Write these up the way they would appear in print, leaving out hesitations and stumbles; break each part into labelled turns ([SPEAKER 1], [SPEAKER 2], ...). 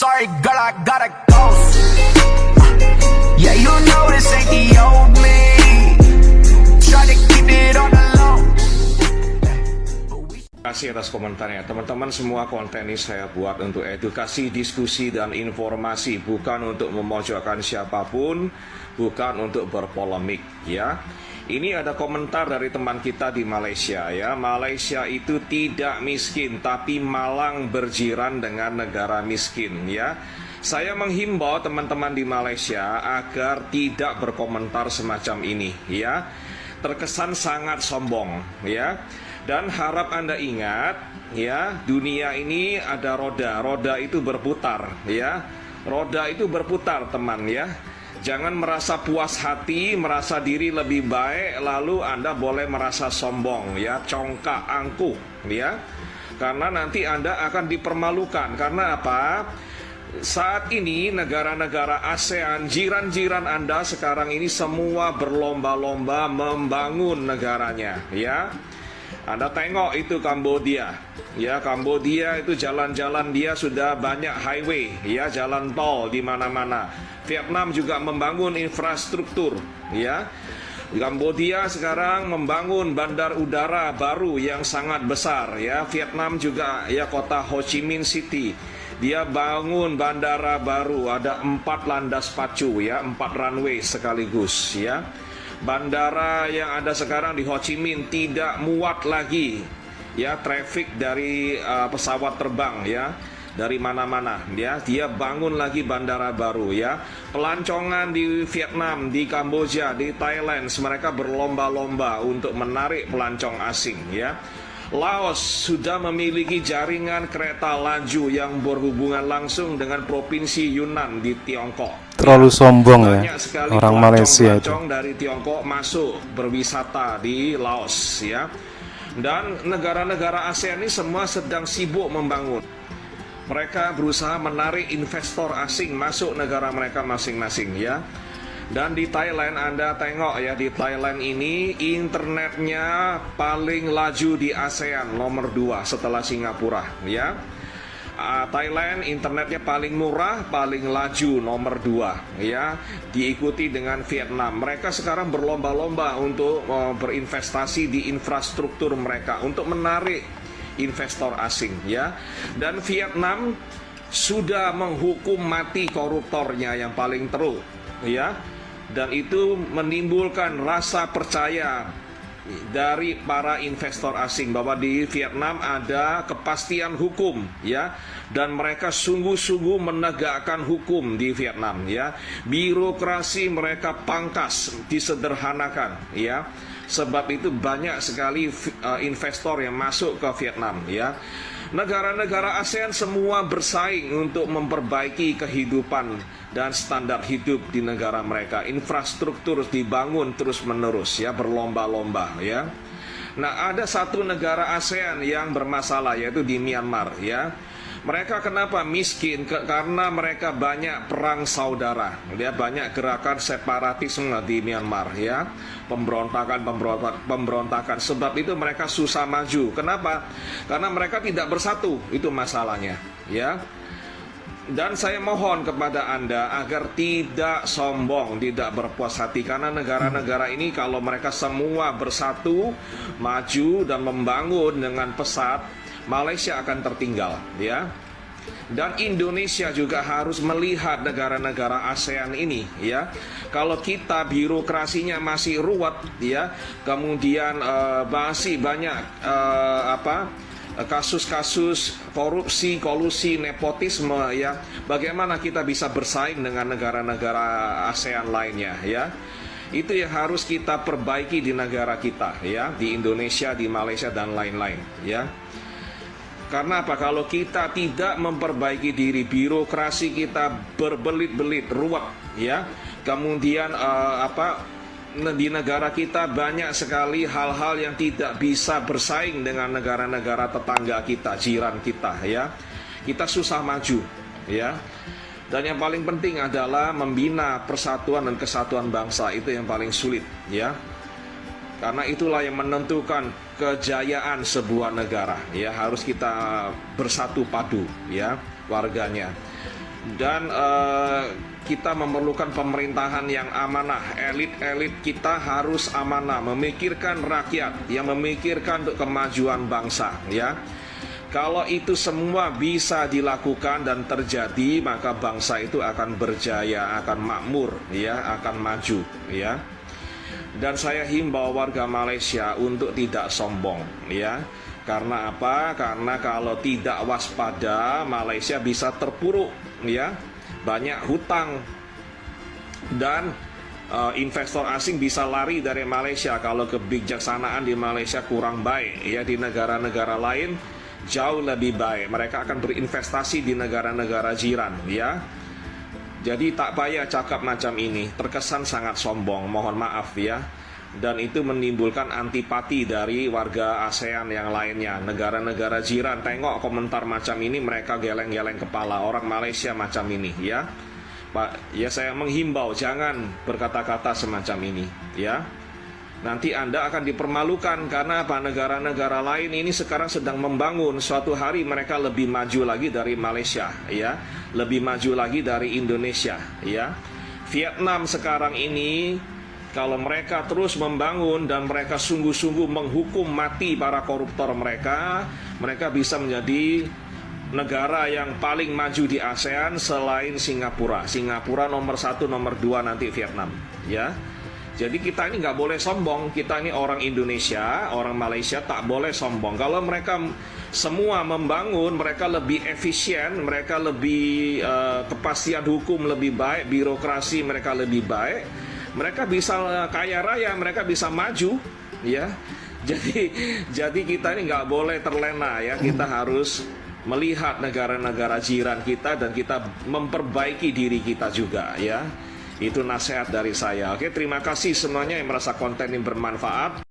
[SPEAKER 1] Sorry, girl, I gotta go. Yeah, you know this ain't the old me. Try to keep it on the low.
[SPEAKER 2] Terima kasih atas komentarnya. Teman-teman, semua konten ini saya buat untuk edukasi, diskusi, dan informasi, bukan untuk memojokkan siapapun, bukan untuk berpolemik, ya. Ini ada komentar dari teman kita di Malaysia, ya. Malaysia itu tidak miskin, tapi malang berjiran dengan negara miskin, ya. Saya menghimbau teman-teman di Malaysia agar tidak berkomentar semacam ini, ya. Terkesan sangat sombong, ya. Dan harap Anda ingat, ya, dunia ini ada roda, roda itu berputar, ya. Roda itu berputar, teman, ya. Jangan merasa puas hati, merasa diri lebih baik, lalu Anda boleh merasa sombong, ya, congkak, angkuh, ya. Karena nanti Anda akan dipermalukan. Karena apa? Saat ini negara-negara ASEAN, jiran-jiran Anda sekarang ini semua berlomba-lomba membangun negaranya, ya. Anda tengok itu Kambodia, ya. Kambodia itu jalan-jalan dia sudah banyak highway, ya, jalan tol di mana-mana. Vietnam juga membangun infrastruktur, ya. Kambodia sekarang membangun bandar udara baru yang sangat besar, ya. Vietnam juga, ya, kota Ho Chi Minh City, dia bangun bandara baru, ada 4 landas pacu, ya, 4 runway sekaligus, ya. Bandara yang ada sekarang di Ho Chi Minh tidak muat lagi, ya, traffic dari pesawat terbang, ya, dari mana-mana, ya. Dia bangun lagi bandara baru, ya. Pelancongan di Vietnam, di Kamboja, di Thailand, mereka berlomba-lomba untuk menarik pelancong asing, ya. Laos sudah memiliki jaringan kereta laju yang berhubungan langsung dengan provinsi Yunnan di Tiongkok.
[SPEAKER 3] Terlalu sombong, ya, orang Malaysia itu.
[SPEAKER 2] Pelancong dari Tiongkok masuk berwisata di Laos, ya. Dan negara-negara ASEAN ini semua sedang sibuk membangun. Mereka berusaha menarik investor asing masuk negara mereka masing-masing, ya. Dan di Thailand, Anda tengok, ya, di Thailand ini internetnya paling laju di ASEAN, nomor 2 setelah Singapura, ya. Thailand internetnya paling murah, paling laju, nomor 2, ya. Diikuti dengan Vietnam. Mereka sekarang berlomba-lomba untuk berinvestasi di infrastruktur mereka untuk menarik investor asing, ya. Dan Vietnam sudah menghukum mati koruptornya yang paling teruk, ya. Dan itu menimbulkan rasa percaya dari para investor asing bahwa di Vietnam ada kepastian hukum, ya. Dan mereka sungguh-sungguh menegakkan hukum di Vietnam, ya. Birokrasi mereka pangkas, disederhanakan, ya. Sebab itu banyak sekali investor yang masuk ke Vietnam, ya. Negara-negara ASEAN semua bersaing untuk memperbaiki kehidupan dan standar hidup di negara mereka. Infrastruktur dibangun terus-menerus, ya, berlomba-lomba, ya. Nah, ada satu negara ASEAN yang bermasalah, yaitu di Myanmar, ya. Mereka kenapa miskin? Karena mereka banyak perang saudara, ya, banyak gerakan separatisme di Myanmar, ya, pemberontakan. Sebab itu mereka susah maju. Kenapa? Karena mereka tidak bersatu, itu masalahnya, ya. Dan saya mohon kepada Anda agar tidak sombong, tidak berpuas hati. Karena negara-negara ini kalau mereka semua bersatu, maju dan membangun dengan pesat, Malaysia akan tertinggal, ya. Dan Indonesia juga harus melihat negara-negara ASEAN ini, ya. Kalau kita birokrasinya masih ruwet, ya, kemudian masih banyak kasus-kasus korupsi, kolusi, nepotisme, ya. Bagaimana kita bisa bersaing dengan negara-negara ASEAN lainnya, ya? Itu yang harus kita perbaiki di negara kita, ya, di Indonesia, di Malaysia, dan lain-lain, ya. Karena apa? Kalau kita tidak memperbaiki diri, birokrasi kita berbelit-belit, ruwet, ya. Kemudian di negara kita banyak sekali hal-hal yang tidak bisa bersaing dengan negara-negara tetangga kita, jiran kita, ya. Kita susah maju, ya. Dan yang paling penting adalah membina persatuan dan kesatuan bangsa, itu yang paling sulit, ya. Karena itulah yang menentukan kejayaan sebuah negara, ya. Harus kita bersatu padu, ya, warganya. Dan kita memerlukan pemerintahan yang amanah. Elit-elit kita harus amanah, memikirkan rakyat, yang memikirkan untuk kemajuan bangsa, ya. Kalau itu semua bisa dilakukan dan terjadi, maka bangsa itu akan berjaya, akan makmur, ya, akan maju, ya. Dan saya himbau warga Malaysia untuk tidak sombong, ya. Karena apa? Karena kalau tidak waspada, Malaysia bisa terpuruk, ya. Banyak hutang dan investor asing bisa lari dari Malaysia kalau kebijaksanaan di Malaysia kurang baik, ya. Di negara-negara lain jauh lebih baik. Mereka akan berinvestasi di negara-negara jiran, ya. Jadi tak payah cakap macam ini, terkesan sangat sombong, mohon maaf, ya. Dan itu menimbulkan antipati dari warga ASEAN yang lainnya, negara-negara jiran. Tengok komentar macam ini, mereka geleng-geleng kepala. Orang Malaysia macam ini, ya. Pak, ya, saya menghimbau jangan berkata-kata semacam ini, ya. Nanti Anda akan dipermalukan. Karena apa? Negara-negara lain ini sekarang sedang membangun. Suatu hari mereka lebih maju lagi dari Malaysia, ya. Lebih maju lagi dari Indonesia, ya. Vietnam sekarang ini, kalau mereka terus membangun dan mereka sungguh-sungguh menghukum mati para koruptor mereka, mereka bisa menjadi negara yang paling maju di ASEAN selain Singapura. Singapura nomor 1, nomor 2 nanti Vietnam, ya. Jadi kita ini nggak boleh sombong. Kita ini orang Indonesia, orang Malaysia tak boleh sombong. Kalau mereka semua membangun, mereka lebih efisien, mereka lebih kepastian hukum lebih baik, birokrasi mereka lebih baik, mereka bisa kaya raya, mereka bisa maju, ya. Jadi kita ini nggak boleh terlena, ya. Kita harus melihat negara-negara jiran kita dan kita memperbaiki diri kita juga, ya. Itu nasihat dari saya. Oke, terima kasih semuanya yang merasa konten ini bermanfaat.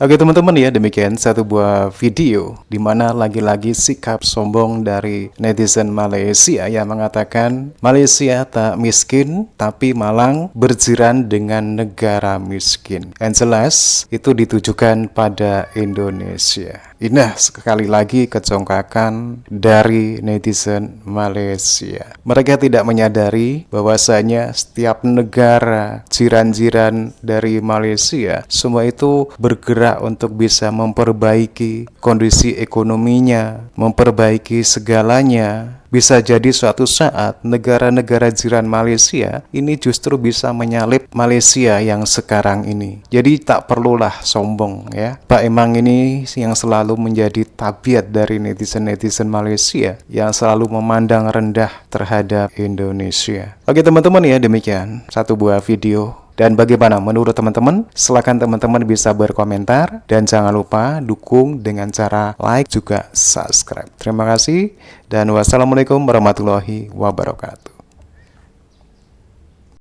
[SPEAKER 3] Oke teman-teman ya, demikian satu buah video di mana lagi-lagi sikap sombong dari netizen Malaysia yang mengatakan Malaysia tak miskin tapi Malang berjiran dengan negara miskin. Yang jelas itu ditujukan pada Indonesia. Ini sekali lagi kecongkakan dari netizen Malaysia. Mereka tidak menyadari bahwasanya setiap negara jiran-jiran dari Malaysia semua itu bergerak untuk bisa memperbaiki kondisi ekonominya, memperbaiki segalanya. Bisa jadi suatu saat negara-negara jiran Malaysia ini justru bisa menyalip Malaysia yang sekarang ini. Jadi tak perlulah sombong ya. Pak emang ini yang selalu menjadi tabiat dari netizen-netizen Malaysia yang selalu memandang rendah terhadap Indonesia. Oke teman-teman ya, demikian satu buah video. Dan bagaimana menurut teman-teman? Silakan teman-teman bisa berkomentar dan jangan lupa dukung dengan cara like juga subscribe. Terima kasih dan wassalamualaikum warahmatullahi wabarakatuh.